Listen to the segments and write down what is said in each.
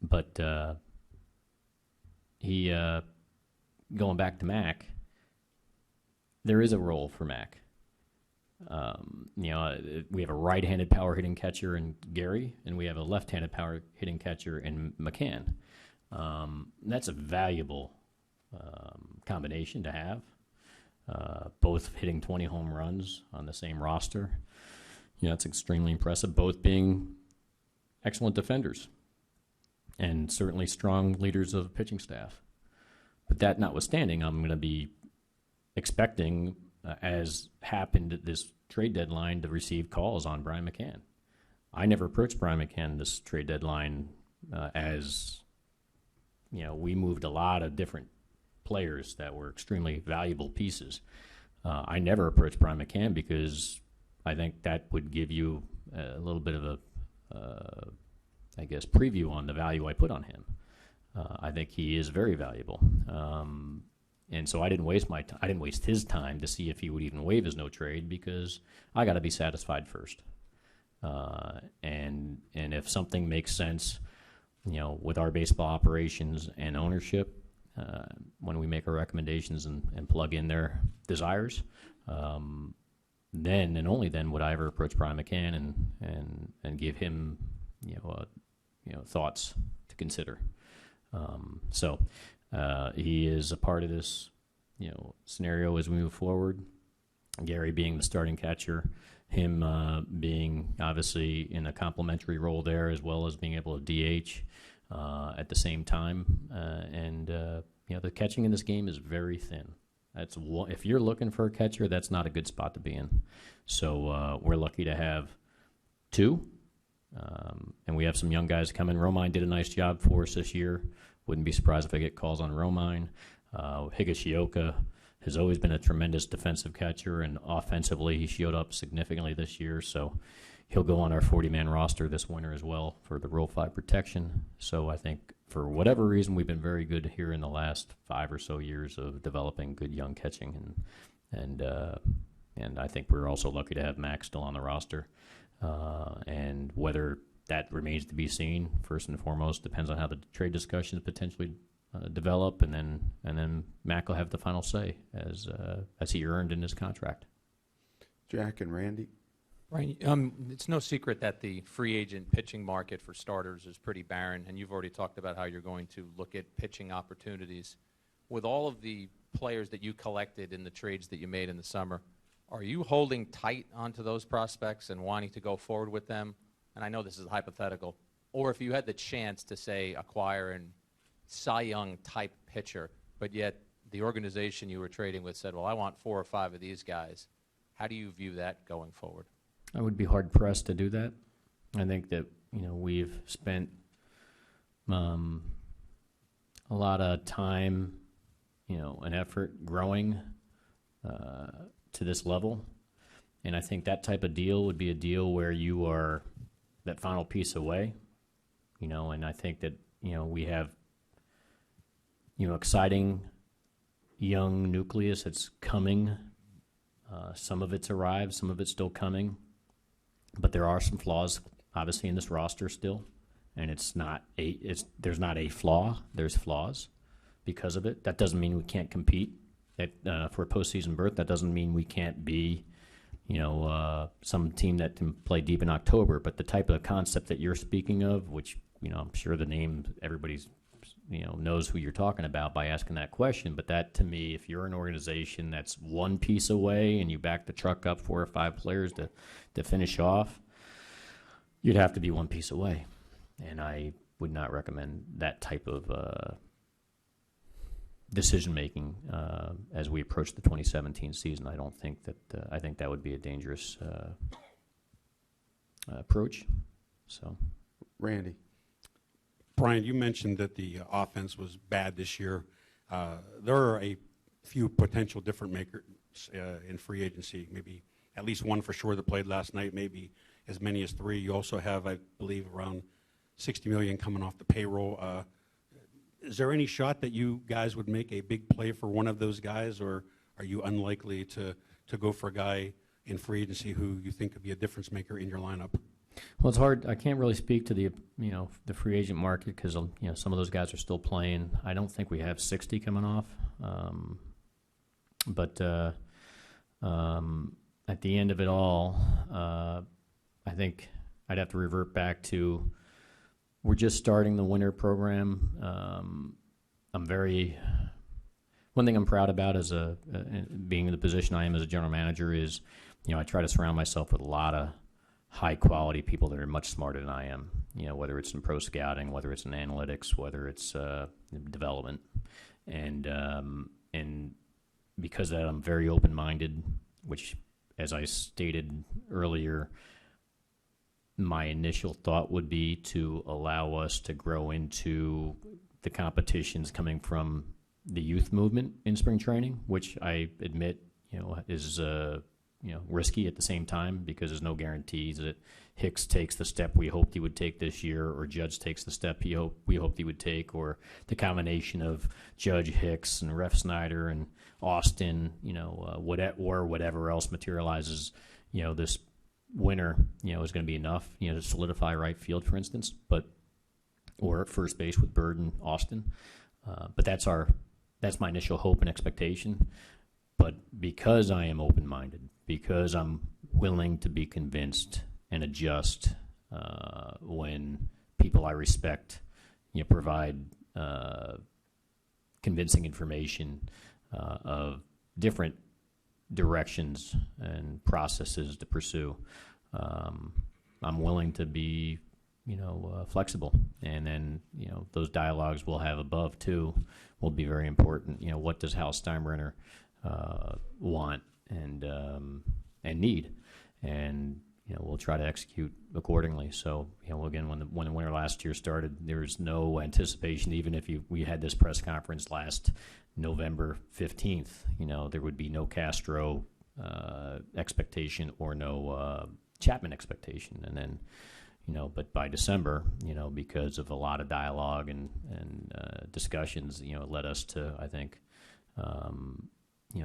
But he, going back to Mac, there is a role for Mac. We have a right-handed power hitting catcher in Gary, and we have a left-handed power hitting catcher in McCann. That's a valuable combination to have. Both hitting 20 home runs on the same roster. It's extremely impressive. Both being excellent defenders and certainly strong leaders of the pitching staff. But that notwithstanding, I'm going to be expecting, as happened at this trade deadline, to receive calls on Brian McCann. I never approached Brian McCann this trade deadline we moved a lot of different players that were extremely valuable pieces. I never approached Brian McCann because I think that would give you a little bit of a, preview on the value I put on him. I think he is very valuable. And so I didn't waste I didn't waste his time to see if he would even waive his no trade, because I got to be satisfied first. And if something makes sense, with our baseball operations and ownership, when we make our recommendations and plug in their desires, then and only then would I ever approach Brian McCann and give him thoughts to consider. So he is a part of this scenario as we move forward. Gary being the starting catcher, him being obviously in a complementary role there, as well as being able to DH at the same time. The catching in this game is very thin. If you're looking for a catcher, that's not a good spot to be in. So we're lucky to have two, and we have some young guys coming. Romine did a nice job for us this year. Wouldn't be surprised if I get calls on Romine. Higashioka has always been a tremendous defensive catcher, and offensively he showed up significantly this year. So he'll go on our 40-man roster this winter as well for the Rule 5 protection. So I think for whatever reason, we've been very good here in the last 5 or so years of developing good young catching, and I think we're also lucky to have Max still on the roster. And whether that remains to be seen, first and foremost, depends on how the trade discussions potentially develop, and then Mac will have the final say as he earned in his contract. Jack and Randy. Brian, it's no secret that the free agent pitching market for starters is pretty barren, and you've already talked about how you're going to look at pitching opportunities. With all of the players that you collected in the trades that you made in the summer, are you holding tight onto those prospects and wanting to go forward with them? And I know this is hypothetical. Or if you had the chance to, say, acquire an Cy Young type pitcher, but yet the organization you were trading with said, well, I want 4 or 5 of these guys. How do you view that going forward? I would be hard-pressed to do that. I think that, we've spent a lot of time, and effort growing to this level. And I think that type of deal would be a deal where you are that final piece away, and I think that, we have, exciting young nucleus that's coming. Some of it's arrived, some of it's still coming. But there are some flaws, obviously, in this roster still, and there's not a flaw. There's flaws because of it. That doesn't mean we can't compete for a postseason berth. That doesn't mean we can't be, some team that can play deep in October. But the type of concept that you're speaking of, which I'm sure the name everybody's knows who you're talking about by asking that question. But that, to me, if you're an organization that's one piece away and you back the truck up 4 or 5 players to finish off, you'd have to be one piece away. And I would not recommend that type of decision-making as we approach the 2017 season. I don't think that I think that would be a dangerous approach. So, Randy. Brian, you mentioned that the offense was bad this year. There are a few potential different makers in free agency, maybe at least one for sure that played last night, maybe as many as 3. You also have, I believe, around $60 million coming off the payroll. Is there any shot that you guys would make a big play for one of those guys, or are you unlikely to go for a guy in free agency who you think could be a difference maker in your lineup? Well, it's hard. I can't really speak to the the free agent market because some of those guys are still playing. I don't think we have 60 coming off, but at the end of it all, I think I'd have to revert back to we're just starting the winter program. One thing I'm proud about as being in the position I am as a general manager is, I try to surround myself with a lot of high quality people that are much smarter than I am. Whether it's in pro scouting, whether it's in analytics, whether it's development, and because of that, I'm very open minded. Which, as I stated earlier, my initial thought would be to allow us to grow into the competitions coming from the youth movement in spring training, which I admit, is risky at the same time because there's no guarantees that Hicks takes the step we hoped he would take this year, or Judge takes the step we hoped he would take, or the combination of Judge, Hicks, and Ref Snyder and Austin, whatever else materializes, this winter, is going to be enough, to solidify right field, for instance, or at first base with Bird and Austin. But that's my initial hope and expectation. But because I am open-minded, because I'm willing to be convinced and adjust when people I respect, provide convincing information of different directions and processes to pursue, I'm willing to be, flexible. And then, those dialogues we'll have above too will be very important. What does Hal Steinbrenner want and need, and we'll try to execute accordingly. So again, when the winter last year started, there was no anticipation, even if we had this press conference last November 15th, there would be no Castro expectation or no Chapman expectation, and then but by December, because of a lot of dialogue and discussions, it led us to, I think,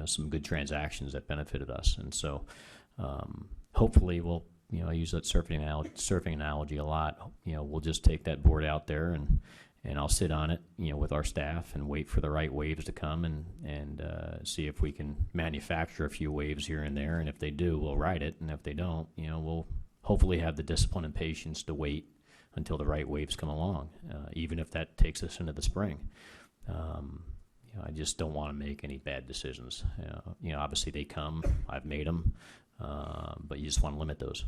some good transactions that benefited us. And so hopefully we'll, I use that surfing analogy a lot. We'll just take that board out there and I'll sit on it, with our staff and wait for the right waves to come and see if we can manufacture a few waves here and there. And if they do, we'll ride it. And if they don't, we'll hopefully have the discipline and patience to wait until the right waves come along, even if that takes us into the spring. I just don't want to make any bad decisions. Obviously they come, I've made them, but you just want to limit those.